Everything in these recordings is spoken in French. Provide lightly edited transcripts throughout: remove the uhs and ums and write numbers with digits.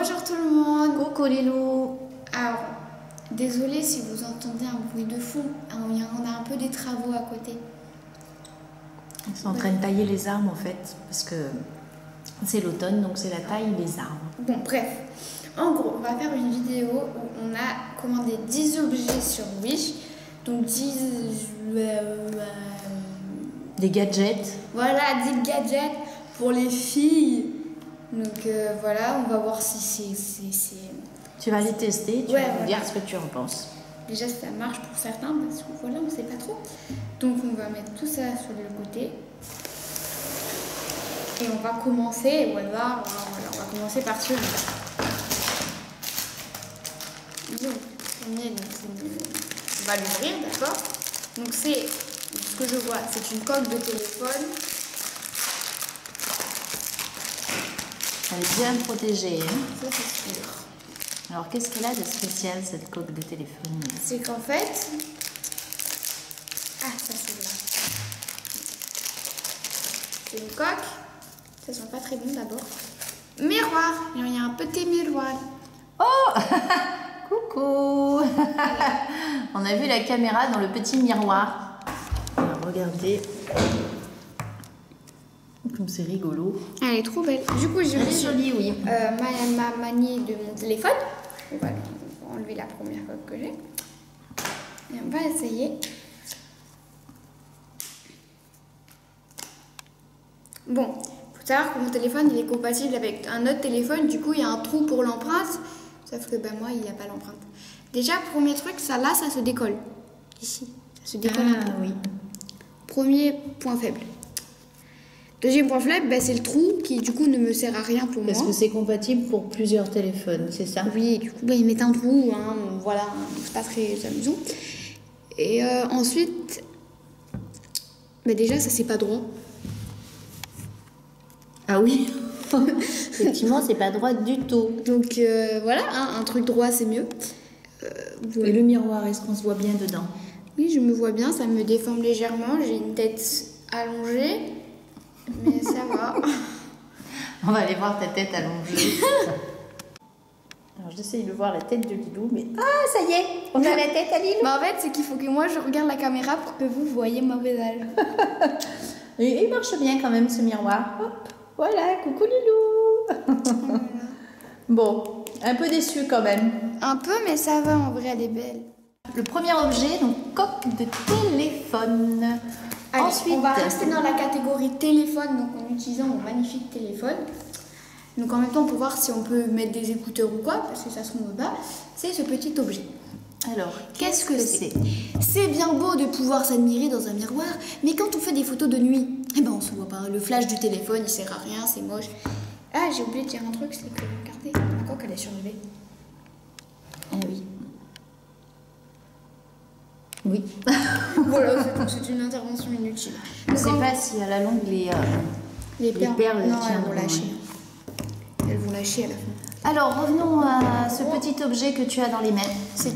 Bonjour tout le monde. Coucou les loups. Alors, désolé si vous entendez un bruit de fond. On a un peu des travaux à côté. Ils sont en train de tailler les arbres en fait, parce que c'est l'automne, donc c'est la taille des arbres. Bon, bref. En gros, on va faire une vidéo où on a commandé 10 objets sur Wish. Donc 10... Des gadgets. Voilà, 10 gadgets pour les filles. Donc voilà, on va voir si c'est... Tu vas les tester, tu vas me dire ce que tu en penses. Déjà, ça marche pour certains, parce que voilà, on ne sait pas trop. Donc, on va mettre tout ça sur le côté. Et on va commencer, on va commencer par celui-là. Donc, premier, on va l'ouvrir, d'accord? Donc, c'est, ce que je vois, c'est une coque de téléphone. Elle est bien protégée. Hein? Ça, c'est sûr. Alors, qu'est-ce qu'elle a de spécial, cette coque de téléphone? C'est qu'en fait... Ah, ça c'est là. C'est une coque. Ça sent pas très bon d'abord. Miroir. Il y a un petit miroir. Oh coucou. On a vu la caméra dans le petit miroir. Alors, regardez. Comme c'est rigolo. Elle est trop belle. Du coup, je vais jolie, oui. ma manie de mon téléphone. On va enlever la première coque que j'ai. Et on va essayer. Bon, il faut savoir que mon téléphone il est compatible avec un autre téléphone. Du coup, il y a un trou pour l'empreinte. Sauf que moi, il n'y a pas l'empreinte. Déjà, premier truc, ça là, ça se décolle. Ici, ça se décolle. Ah oui. Premier point faible. Deuxième point faible, c'est le trou qui du coup ne me sert à rien pour moi. Parce que c'est compatible pour plusieurs téléphones, c'est ça? Oui, du coup ils mettent un trou, hein, voilà, c'est pas très amusant. Et ensuite, déjà ça c'est pas droit. Ah oui, effectivement c'est pas droit du tout. Donc voilà, hein, un truc droit c'est mieux. Et le miroir, est-ce qu'on se voit bien dedans? Oui, je me vois bien, ça me déforme légèrement, j'ai une tête allongée. Mais ça va. On va aller voir ta tête allongée. Alors j'essaye de voir la tête de Lilou, mais... Ah, ça y est, on a la tête à Lilou. En fait, c'est qu'il faut que moi je regarde la caméra pour que vous voyez mon visage. Et il marche bien quand même ce miroir. Hop, voilà, coucou Lilou. Bon, un peu déçu quand même. Un peu, mais ça va, en vrai, elle est belle. Le premier objet, donc coque de téléphone. Allez, ensuite, on va rester dans la catégorie téléphone, donc en utilisant mon magnifique téléphone. Donc en même temps, pour voir si on peut mettre des écouteurs ou quoi, parce que ça se trouve bas, c'est ce petit objet. Alors, qu'est-ce que c'est? C'est bien beau de pouvoir s'admirer dans un miroir, mais quand on fait des photos de nuit, on se voit pas. Le flash du téléphone, il sert à rien, c'est moche. Ah, j'ai oublié de dire un truc, c'est que, regardez, la coque, elle est surlevée. Ah oui. Oui. Voilà, c'est une intervention inutile. Je ne sais pas si à la longue les perles non, tiennent. elles vont lâcher. Elles vont lâcher à la fin. Alors, revenons à ce petit objet que tu as dans les mains. C'est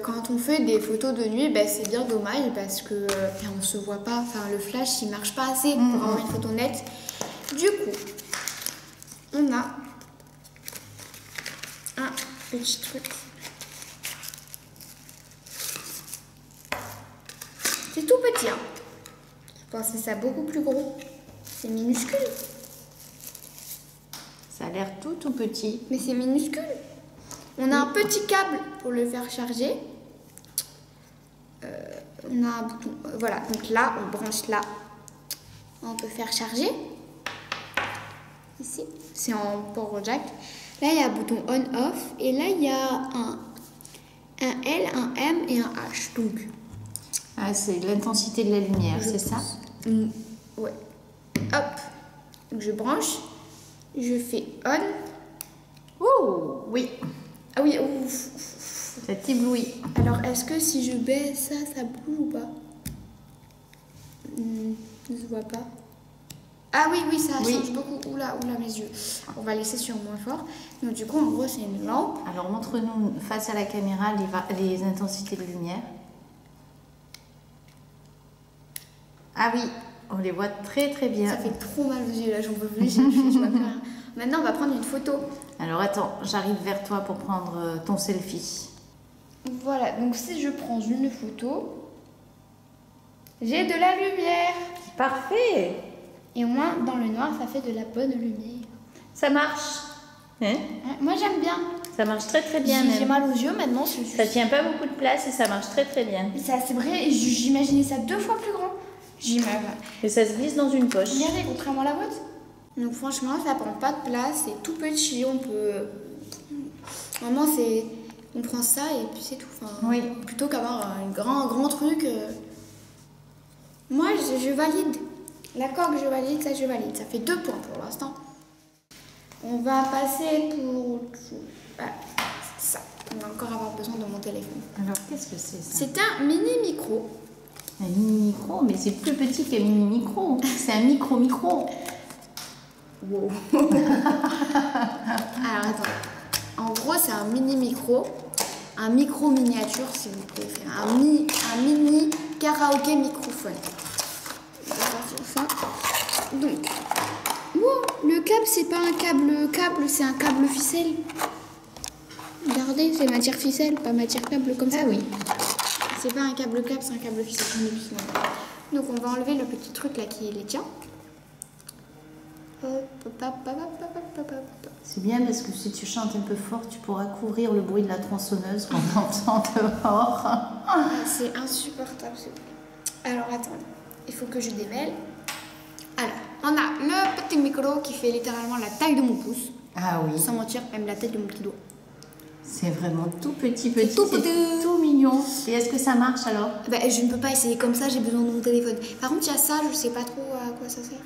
quand on fait des photos de nuit, c'est bien dommage parce que on se voit pas. Enfin, le flash, il marche pas assez pour avoir une photo nette. Du coup, on a un petit truc. C'est tout petit, hein. Je pensais ça beaucoup plus gros. C'est minuscule. Ça a l'air tout petit. Mais c'est minuscule. On a un petit câble pour le faire charger. On a un bouton. Voilà, donc là, on branche là. On peut faire charger. Ici, c'est en port jack. Là, il y a un bouton on-off. Et là, il y a un L, un M et un H. Donc, ah, c'est l'intensité de la lumière, c'est ça? Ouais. Hop. Donc, je branche. Je fais on. Oh, oui. Ah oui, ouf. Ça t'éblouit. Alors, est-ce que si je baisse ça, ça bouge ou pas? Ne se voit pas. Ah oui, ça change beaucoup. Oula, mes yeux. On va laisser sur moins fort. Donc, du coup, en gros, c'est une lampe. Alors, montre-nous face à la caméra les intensités de lumière. Ah oui, on les voit très bien. Ça fait trop mal aux yeux, là, j'en peux plus. Je vois plus rien. Maintenant, on va prendre une photo. Alors attends, j'arrive vers toi pour prendre ton selfie. Voilà, donc si je prends une photo, j'ai de la lumière. Parfait. Et au moins, dans le noir, ça fait de la bonne lumière. Ça marche. Hein? Moi, j'aime bien. Ça marche très très bien J'ai même. mal aux yeux maintenant. Ça tient pas beaucoup de place et ça marche très très bien. C'est vrai, et j'imaginais ça 2 fois plus grand. Et ça se glisse dans une poche. Regardez, contrairement à la boîte. Donc franchement, ça prend pas de place, c'est tout petit, on peut... Vraiment, c'est... On prend ça et puis c'est tout. Enfin, oui. Plutôt qu'avoir un grand truc. Moi, je valide. La coque, je valide, ça, je valide. Ça fait 2 points pour l'instant. On va passer pour... ça. On va encore avoir besoin de mon téléphone. Alors, qu'est-ce que c'est ça? C'est un mini-micro. Un mini-micro? Mais c'est plus petit qu'un mini-micro. C'est un micro-micro. Wow. Alors, attends. En gros, c'est un mini-micro. Un micro miniature, si vous préférez. Un mini karaoké microphone. On va partir ça. Donc, wow, le câble, c'est pas un câble, c'est un câble ficelle. Regardez, c'est matière ficelle, pas matière câble comme ça. Ah oui. C'est pas un câble câble, c'est un câble ficelle. Donc, on va enlever le petit truc là qui les tient. C'est bien parce que si tu chantes un peu fort, tu pourras couvrir le bruit de la tronçonneuse qu'on entend dehors. C'est insupportable ce bruit. Alors attends, il faut que je démêle. Alors, on a le petit micro qui fait littéralement la taille de mon pouce. Ah oui. Sans mentir, même la taille de mon petit doigt. C'est vraiment tout petit, tout mignon. Et est-ce que ça marche alors? Je ne peux pas essayer comme ça, j'ai besoin de mon téléphone. Par contre, il y a ça, je sais pas trop à quoi ça sert.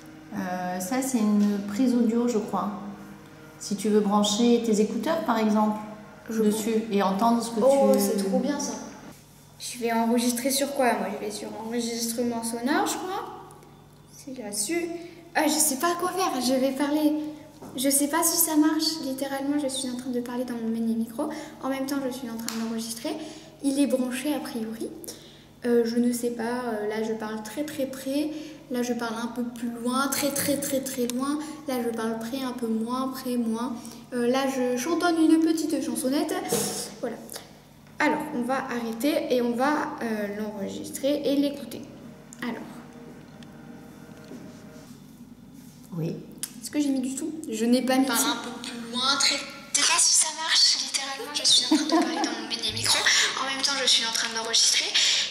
Ça, c'est une prise audio, je crois. Si tu veux brancher tes écouteurs, par exemple, dessus et entendre ce que tu... Oh, c'est trop bien ça. Je vais enregistrer sur quoi? Moi, je vais sur enregistrement sonore, je crois. C'est là-dessus. Ah, je sais pas quoi faire, je vais parler. Je sais pas si ça marche. Littéralement, je suis en train de parler dans mon mini-micro. En même temps, je suis en train d'enregistrer. Il est branché a priori. Je ne sais pas. Là, je parle très près. Là, je parle un peu plus loin, très loin. Là, je parle près, un peu moins, près, moins. Là, je chantonne une petite chansonnette. Voilà. Alors, on va arrêter et on va l'enregistrer et l'écouter. Alors. Oui. Est-ce que j'ai mis du tout? Je n'ai pas mis. Je parle un peu plus loin, très... Je sais pas si ça marche, littéralement, je suis en train de parler dans mon mini-micro. En même temps, je suis en train d'enregistrer.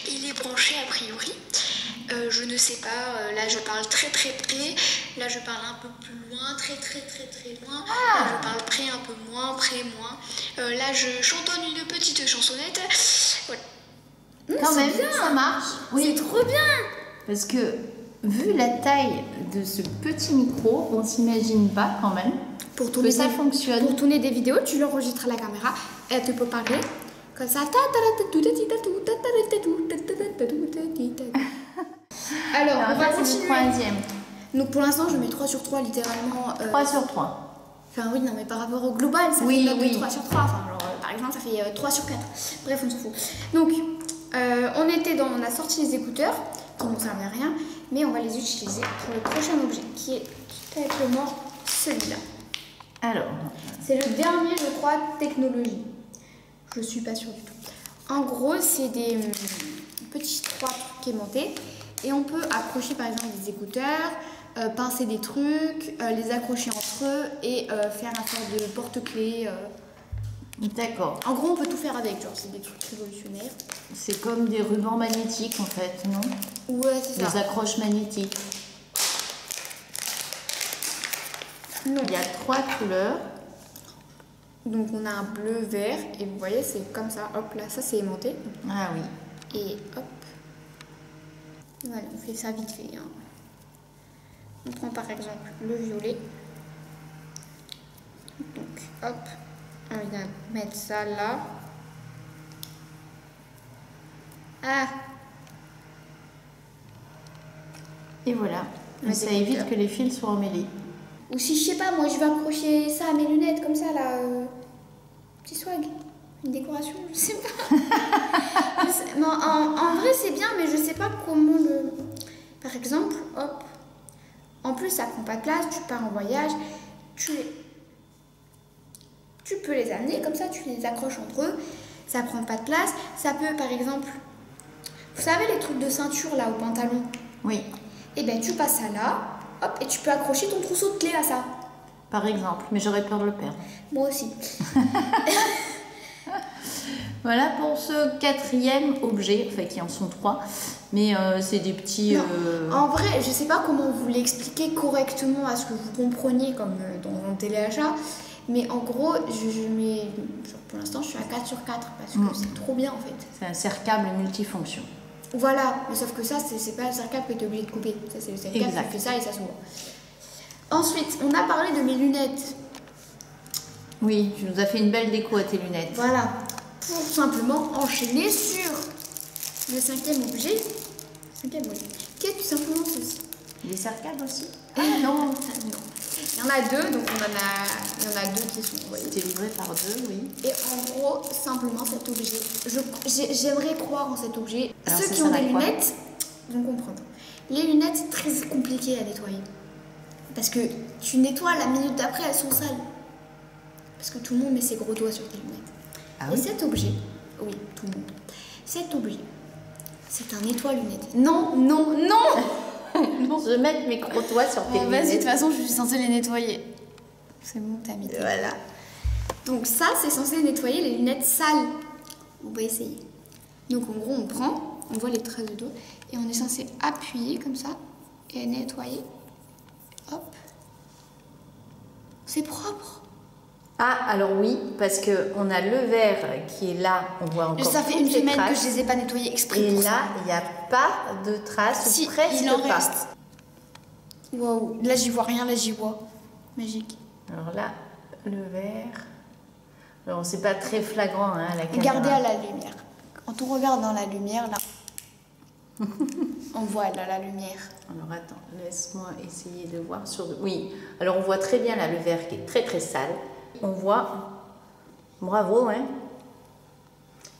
Il est branché a priori. Je ne sais pas, là je parle très près. Là je parle un peu plus loin, très loin. Là je parle près, un peu moins, près, moins. Là je chantonne une petite chansonnette. Voilà. Quand même, ça marche. Oui. C'est trop bien. Parce que, vu la taille de ce petit micro, on s'imagine pas quand même Pour tourner que ça fonctionne. Pour tourner des vidéos, tu l'enregistres à la caméra et tu peux parler comme ça. Alors, on va continuer. Le 3e. Donc pour l'instant, je mets 3 sur 3 littéralement. 3 sur 3. Enfin oui, non mais par rapport au global, ça fait une note de 3 sur 3. Enfin, genre, par exemple, ça fait 3 sur 4. Bref, on s'en fout. Donc, on a sorti les écouteurs qui ne servent à rien, mais on va les utiliser pour le prochain objet qui est tout simplement celui-là. Alors, c'est le dernier, je crois, technologie. Je suis pas sûre du tout. En gros, c'est des petits 3 trucs aimantés et on peut accrocher par exemple des écouteurs, pincer des trucs, les accrocher entre eux et faire un sorte de porte-clés. D'accord. En gros, on peut tout faire avec, genre c'est des trucs révolutionnaires. C'est comme des rubans magnétiques en fait, non? Ouais, c'est ça. Des accroches magnétiques. Non. Il y a 3 couleurs. Donc on a un bleu, vert, et vous voyez, c'est comme ça, hop, là, ça c'est aimanté. Ah oui. Et hop. Voilà, on fait ça vite fait. Hein. On prend par exemple le violet. Donc hop, on vient mettre ça là. Ah! Et voilà. Et ça évite que les fils soient emmêlés. Ou si je sais pas, moi je vais accrocher ça à mes lunettes comme ça là. Petit swag. Une décoration, je sais pas. Non, en vrai c'est bien, mais je sais pas comment le. Par exemple, hop. En plus ça prend pas de place, tu pars en voyage, tu Tu peux les amener comme ça, tu les accroches entre eux. Ça prend pas de place. Ça peut, par exemple, vous savez les trucs de ceinture là au pantalon. Oui. Et bien tu passes ça là, hop, et tu peux accrocher ton trousseau de clés à ça. Par exemple, mais j'aurais peur de le perdre. Moi aussi. Voilà pour ce 4e objet, enfin qui en sont 3, mais c'est des petits... En vrai, je sais pas comment vous l'expliquer correctement à ce que vous compreniez comme dans un téléachat, mais en gros, je mets, pour l'instant, je suis à 4 sur 4 parce que c'est trop bien en fait. C'est un serre-câble multifonction. Voilà, mais sauf que ça, c'est pas le serre-câble que tu es obligé de couper. Ça, c'est le serre-câble qui fait ça et ça s'ouvre. Ensuite, on a parlé de mes lunettes. Oui, tu nous as fait une belle déco à tes lunettes. Voilà, pour simplement enchaîner sur le 5e objet. 5e objet, qui est tout simplement ceci. Des serre-câbles aussi? Ah non, ça, non. Il y en a 2, donc il y en a 2 qui sont envoyés. C'était livré par 2, oui. Et en gros, simplement cet objet, j'aimerais croire en cet objet. Alors, ceux qui ont des lunettes vont comprendre. Les lunettes, c'est très compliqué à nettoyer. Parce que tu nettoies, la minute d'après, elles sont sales. Parce que tout le monde met ses gros doigts sur tes lunettes. Ah et oui? cet objet, oui, tout le monde. Cet objet, c'est un nettoie-lunettes. Non, non, non! Non, je vais mettre mes gros doigts sur tes lunettes. Vas-y, de toute façon, je suis censée les nettoyer. C'est bon, t'as mis. Voilà. Donc ça, c'est censé nettoyer les lunettes sales. On va essayer. Donc en gros, on prend, on voit les traces de doigts, et on est censé appuyer comme ça, et nettoyer. Hop. C'est propre. Ah, alors oui, parce qu'on a le verre qui est là, on voit encore Ça fait toutes une les semaine traces. que je les ai pas nettoyés exprès Et pour là, ça. il n'y a pas de traces, Si, ou presque il en pas. reste. Waouh, là j'y vois rien, là j'y vois. Magique. Alors là, le verre... Alors, c'est pas très flagrant, hein, la caméra. Regardez à la lumière. Quand on regarde dans la lumière, là, on voit là la lumière. Alors attends, laisse-moi essayer de voir sur... Oui, alors on voit très bien là le verre qui est très très sale. On voit... Bravo, hein.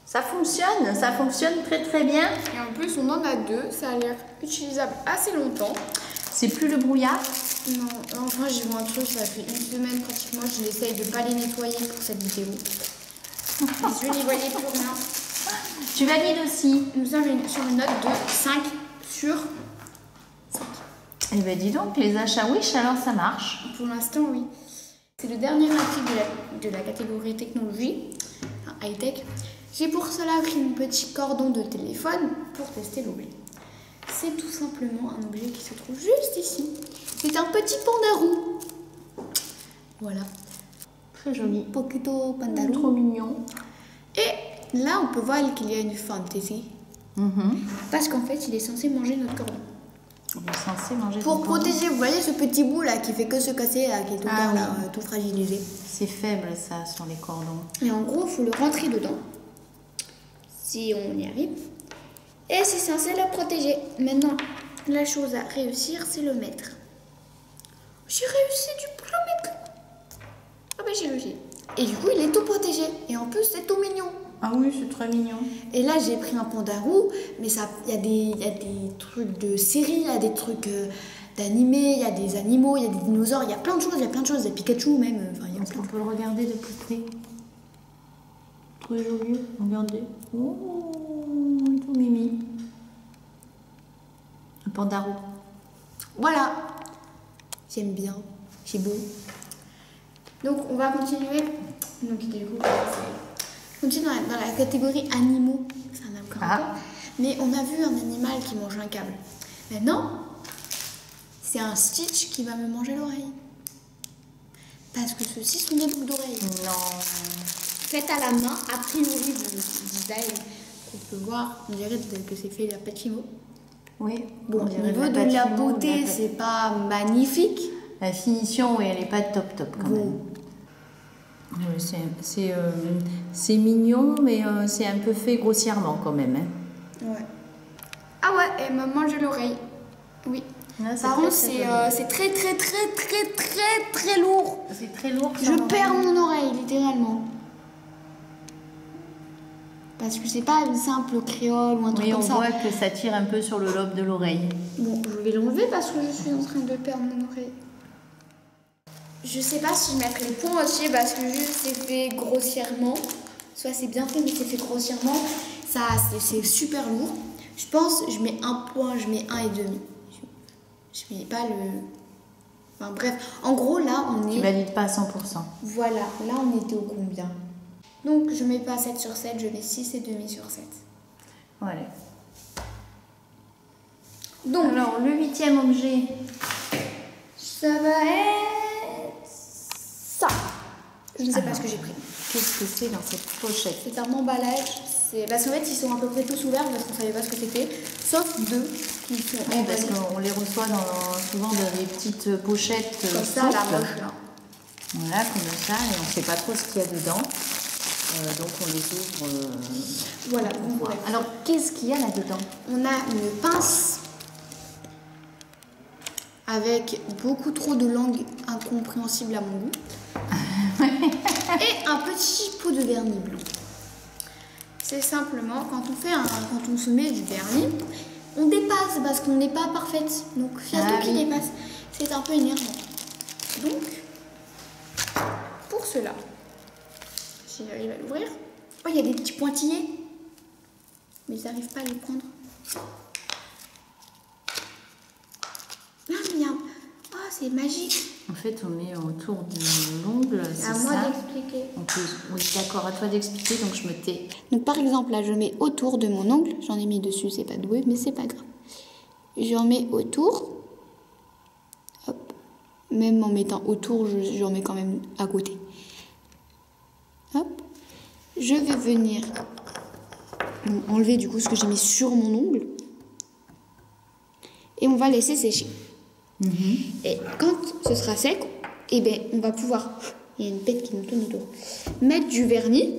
Ça fonctionne très très bien. Et en plus, on en a 2, ça a l'air utilisable assez longtemps. C'est plus le brouillard. Non, enfin j'ai vu un truc, ça fait une semaine pratiquement, j'essaye de pas les nettoyer pour cette vidéo. Je n'y voyais plus rien. Tu valides aussi. Nous sommes sur une note de 5 sur 5. Eh ben dis donc, les achats Wish, alors ça marche. Pour l'instant, oui. C'est le dernier article de la catégorie technologie, enfin, high-tech. J'ai pour cela pris mon petit cordon de téléphone pour tester l'objet. C'est tout simplement un objet qui se trouve juste ici. C'est un petit pandarou. Voilà. Très joli. Poquito pandarou. Trop mignon. Et là, on peut voir qu'il y a une fantaisie. Parce qu'en fait, il est censé manger notre cordon. Il est censé manger Pour ton cordon. protéger, vous voyez ce petit bout là qui fait que se casser, là, qui est tout, Ah le temps, oui. là, tout fragilisé. C'est faible ça sur les cordons. Et en gros, il faut le rentrer dedans. Si on y arrive. Et c'est censé le protéger. Maintenant, la chose à réussir, c'est le mettre. J'ai réussi du premier coup. Ah ben j'ai réussi. Et du coup, il est tout protégé. Et en plus, c'est tout mignon. Ah oui, c'est très mignon. Et là, j'ai pris un pandarou, mais il y a des trucs de série, il y a des trucs d'animés, il y a des animaux, il y a des dinosaures, il y a plein de choses, il y a Pikachu même. Enfin, il y a Est-ce plein qu'on de peut le regarder de plus près? Très joli, regardez. Oh, tout mimi. Un pandarou. Voilà. J'aime bien. C'est beau. Donc, on va continuer. Donc, du coup, continue dans la catégorie animaux. C'est un encore un peu. Mais on a vu un animal qui mange un câble. Maintenant, c'est un Stitch qui va me manger l'oreille. Parce que ceux-ci sont des boucles d'oreilles. Non. Faites à la main, a priori, du design qu'on peut voir. On dirait que c'est fait à Pachimo. Oui. Bon, on au dirait niveau de la beauté, c'est pas magnifique. La finition, oui, elle n'est pas top quand même. Oui, c'est mignon, mais c'est un peu fait grossièrement quand même. Hein. Ouais. Ah ouais, elle me mange l'oreille. Oui. Là, Par contre, c'est très très lourd. C'est très lourd. Je perds mon oreille, littéralement. Parce que c'est pas une simple créole ou un truc Oui, comme on ça. voit que ça tire un peu sur le lobe de l'oreille. Bon, je vais l'enlever parce que je suis en train de perdre mon oreille. Je sais pas si je mettrai les points entiers parce que juste c'est fait grossièrement. Soit c'est bien fait, mais c'est fait grossièrement. Ça, c'est super lourd. Je pense, je mets un point, je mets 1,5. Je mets pas le... Enfin bref, en gros là on est... Tu valides pas à 100%. Voilà, là on était au combien? Donc je mets pas 7 sur 7, je mets 6,5 sur 7. Voilà. Donc, alors le 8e objet, ça va être ça. Je ne sais pas ce que j'ai pris. Qu'est-ce que c'est dans cette pochette? C'est un emballage. Parce qu'en fait, ils sont à peu près tous ouverts parce qu'on ne savait pas ce que c'était. Sauf 2 qui sont Oui, parce qu'on les reçoit souvent dans des petites pochettes comme ça, la souples. moche là. Voilà, comme ça, et on ne sait pas trop ce qu'il y a dedans. Donc on les ouvre. Voilà. Bref. Alors qu'est-ce qu'il y a là-dedans? On a une pince avec beaucoup trop de langue incompréhensible à mon goût. Et un petit pot de vernis blanc. C'est simplement quand on se met du vernis, on dépasse parce qu'on n'est pas parfaite. Donc il y a tout qui dépasse. C'est un peu énervant. Donc, pour cela, si j'arrive à l'ouvrir, oh, il y a des petits pointillés, mais ils n'arrivent pas à les prendre. Ah, mais il y a un... Oh, c'est magique. En fait, on met autour de l'ongle, c'est À ça. moi d'expliquer. Oui, d'accord, à toi d'expliquer, donc je me tais. Donc par exemple, là, je mets autour de mon ongle. J'en ai mis dessus, c'est pas doué, mais c'est pas grave. J'en mets autour. Hop. Même en mettant autour, j'en mets quand même à côté. Hop. Je vais venir enlever du coup ce que j'ai mis sur mon ongle. Et on va laisser sécher. Et quand ce sera sec, eh ben, on va pouvoir, il y a une pète qui nous tourne autour, mettre du vernis.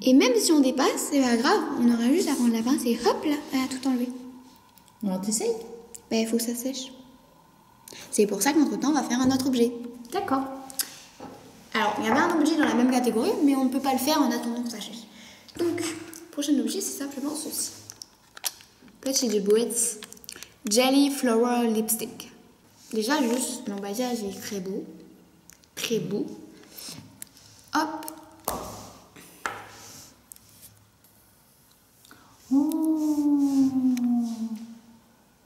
Et même si on dépasse, c'est pas grave, on aura juste à prendre la pince et hop là, à tout enlever. Alors t'essayes? Ben, il faut que ça sèche. C'est pour ça qu'entre temps, on va faire un autre objet. D'accord. Alors, il y avait un objet dans la même catégorie, mais on ne peut pas le faire en attendant que ça sèche. Donc, prochain objet, c'est simplement ceci. Petit de Boetz Jelly Floral Lipstick. Déjà, juste l'emballage est très beau. Très beau. Hop.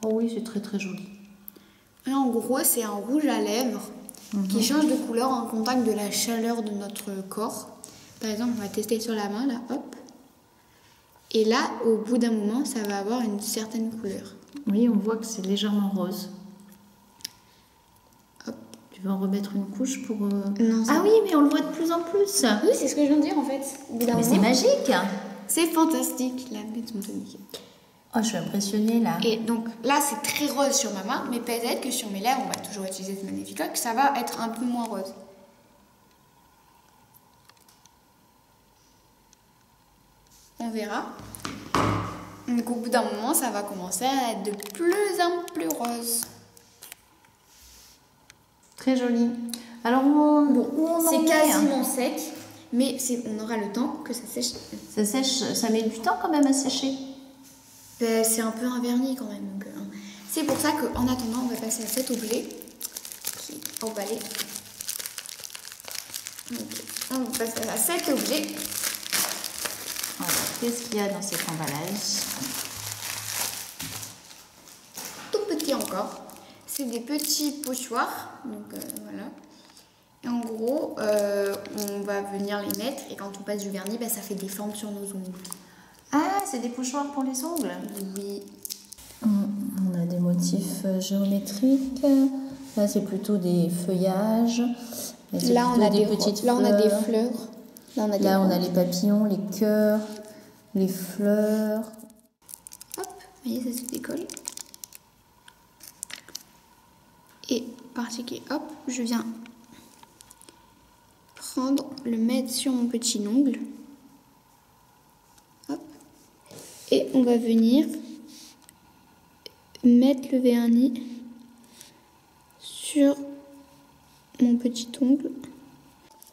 Oh oui, c'est très très joli. Et en gros, c'est un rouge à lèvres qui change de couleur en contact de la chaleur de notre corps. Par exemple, on va tester sur la main, là, hop. Et là, au bout d'un moment, ça va avoir une certaine couleur. Oui, on voit que c'est légèrement rose. Hop. Tu veux en remettre une couche pour... Non, Ah oui, mais on le voit de plus en plus. Oui, c'est ce que je viens de dire en fait. Au bout d'un Mais c'est moment, magique. c'est fantastique, la bête tonique. Oh, je suis impressionnée là. Et donc là, c'est très rose sur ma main, mais peut-être que sur mes lèvres, on va toujours utiliser ce magnifique, que ça va être un peu moins rose. On verra. Donc au bout d'un moment, ça va commencer à être de plus en plus rose. Très joli. Alors, où on C'est en est, quasiment sec, mais on aura le temps que ça sèche. Ça sèche, ça met du temps quand même à sécher. Ben, c'est un peu un vernis quand même. Donc, c'est pour ça qu'en attendant, on va passer à cet objet qui est emballé. Donc, on va passer à cet objet. Voilà. Qu'est-ce qu'il y a dans cet emballage? Tout petit encore. C'est des petits pochoirs. Donc voilà. Et en gros, on va venir les mettre et quand on passe du vernis, ben, ça fait des formes sur nos ongles. Ah, c'est des pochoirs pour les ongles? Oui. On a des motifs géométriques. Là, c'est plutôt des feuillages. Là, on a des petites fleurs. fleurs. Là, on a les papillons, les cœurs, les fleurs. Hop, vous voyez, ça se décolle. Et particulier, hop, je viens prendre, le mettre sur mon petit ongle. Hop. Et on va venir mettre le vernis sur mon petit ongle.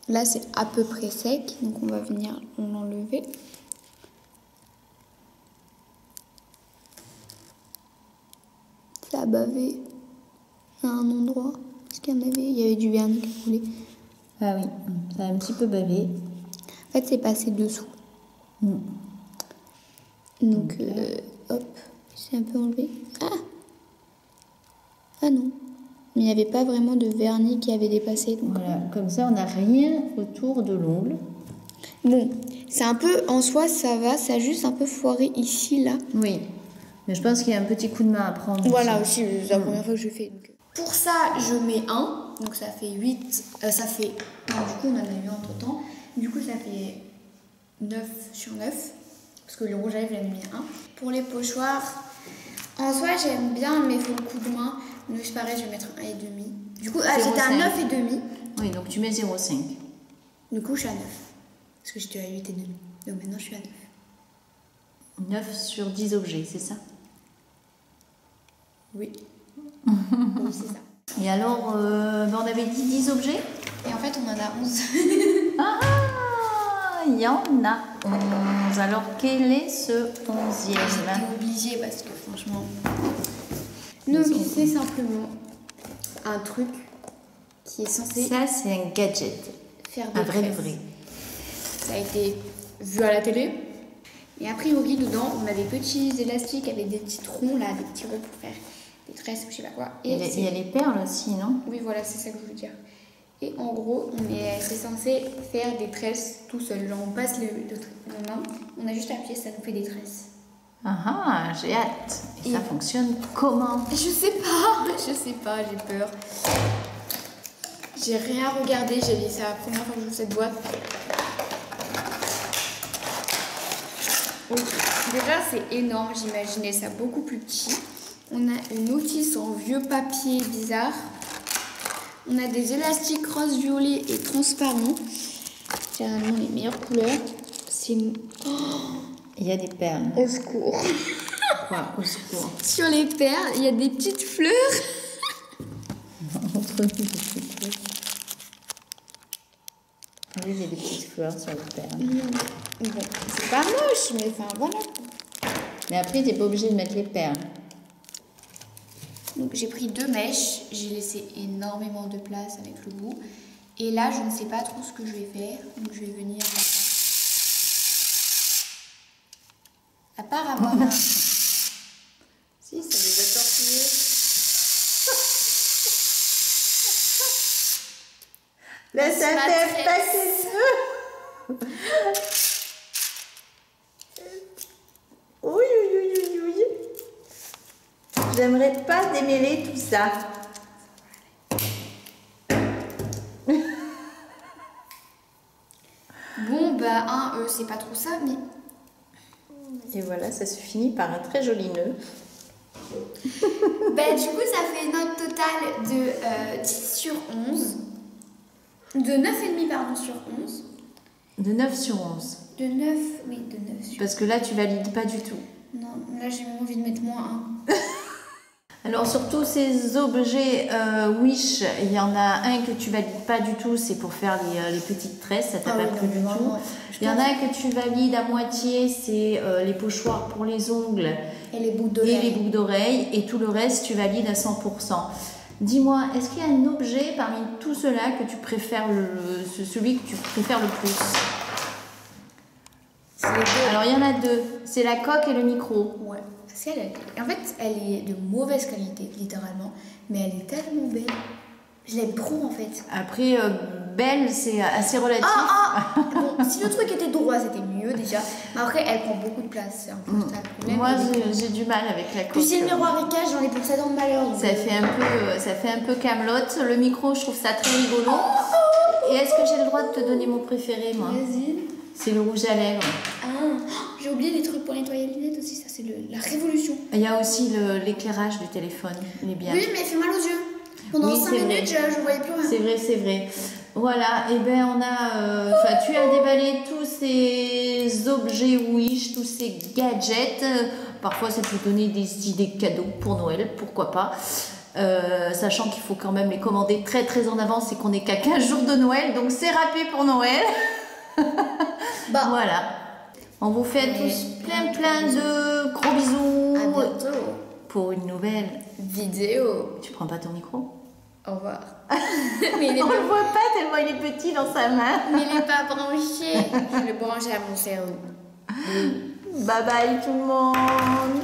Là, c'est à peu près sec, donc on va venir l'enlever. Ça a bavé à un endroit. Parce il y avait du vernis qui coulait. Ah oui, ça a un petit peu bavé. En fait, c'est passé dessous. Donc, hop, c'est un peu enlevé. Ah non. Mais il n'y avait pas vraiment de vernis qui avait dépassé. Donc... Voilà, comme ça, on n'a rien autour de l'ongle. Bon, c'est un peu, en soi, ça va, ça a juste un peu foiré ici, là. Oui, mais je pense qu'il y a un petit coup de main à prendre. Voilà, aussi, c'est la première fois que je fais. Donc... Pour ça, je mets 1, donc ça fait 8, ça fait... Non, du coup, on en a eu entre temps. Du coup, ça fait 9 sur 9, parce que le rouge à lèvres, j'en ai mis 1. Pour les pochoirs, en soi, j'aime bien, mais il faut le coup de main. Donc, c'est pareil, je vais mettre 1,5. Du coup, j'étais à 9,5. Oui, donc tu mets 0,5. Du coup, je suis à 9. Parce que j'étais à 8,5. Donc maintenant, je suis à 9. 9 sur 10 objets, c'est ça? Oui. Oui, c'est ça. Et alors, on avait dit 10 objets? Et en fait, on en a 11. Il y en a 11. Alors, quel est ce 11e? J'étais obligée parce que franchement... Donc, c'est simplement un truc qui est censé... Ça, c'est un gadget. Faire des un vrai de tresses. vrai. Ça a été vu à la télé. Et a priori, dedans, on a des petits élastiques avec des petits troncs, là, des petits ronds pour faire des tresses ou je sais pas quoi. Et il y a les perles aussi, non? Oui, voilà, c'est ça que je veux dire. Et en gros, c'est censé faire des tresses tout seul. Genre, on passe le main, on a juste à appuyer, ça nous fait des tresses. J'ai hâte. Et ça fonctionne comment? Je sais pas, j'ai peur. J'ai rien regardé, j'ai vu ça la première fois que j'ouvre cette boîte. Déjà, c'est énorme, j'imaginais ça beaucoup plus petit. On a une notice en vieux papier bizarre. On a des élastiques rose, violet et transparents. Généralement, les meilleures couleurs. C'est... Il y a des perles. Au secours. Quoi, au secours? Sur les perles, il y a des petites fleurs. Entre nous, des petites fleurs. Oui, il y a des petites fleurs sur les perles. Bon, c'est pas moche, mais enfin, voilà. Mais après, t'es pas obligé de mettre les perles. Donc, j'ai pris 2 mèches. J'ai laissé énormément de place avec le bout. Et là, je ne sais pas trop ce que je vais faire. Donc, je vais venir faire ça. À part avoir un... Si, ça les a tortillés. Là, ça fait pas ses œufs. Oui. J'aimerais pas démêler tout ça. Bon, bah, c'est pas trop ça, mais... Et voilà, ça se finit par un très joli nœud. Bah, du coup, ça fait une note totale de 10 sur 11. De 9,5 pardon sur 11. De 9 sur 11. De 9, oui, de 9 sur... Parce que là, tu valides pas du tout. Non, là, j'ai même envie de mettre moins 1. Alors, sur tous ces objets Wish, il y en a un que tu valides pas du tout, c'est pour faire les petites tresses, ça t'a pas plu du tout. Il y en a un que tu valides à moitié, c'est les pochoirs pour les ongles et les boucles d'oreilles. Et tout le reste, tu valides à 100%. Dis-moi, est-ce qu'il y a un objet parmi tout cela que tu préfères, celui que tu préfères le plus? Alors, il y en a 2. C'est la coque et le micro. Ouais. En fait, elle est de mauvaise qualité, littéralement. Mais elle est tellement belle. Je l'aime trop, en fait. Après, belle, c'est assez relatif. Bon, si le truc était droit, c'était mieux, déjà. Mais après, elle prend beaucoup de place. C'est un peu ça le problème. Moi, j'ai du mal avec la coque. Puis si le miroir est cache, j'en ai pour 7 ans de malheur. Ça fait un peu Camelote. Le micro, je trouve ça très rigolo. Et est-ce que j'ai le droit de te donner mon préféré, moi? Vas-y. C'est le rouge à lèvres. J'ai oublié les trucs pour nettoyer les lunettes aussi, ça c'est la révolution. Il y a aussi l'éclairage du téléphone, il est bien. Oui, mais il fait mal aux yeux. Pendant 5 minutes, je voyais plus rien. C'est vrai. Voilà, et ben tu as déballé tous ces objets Wish, tous ces gadgets. Parfois, ça peut donner des idées cadeaux pour Noël, pourquoi pas. Sachant qu'il faut quand même les commander très très en avance et qu'on n'est qu'à 15 jours de Noël, donc c'est râpé pour Noël. Voilà. On vous fait à tous plein de gros bisous. À bientôt. Pour une nouvelle vidéo. Tu prends pas ton micro? Au revoir. Mais il est On pas... le voit pas tellement il est petit dans sa main. Mais il n'est pas branché. Je vais le brancher à mon cerveau. Bye bye tout le monde.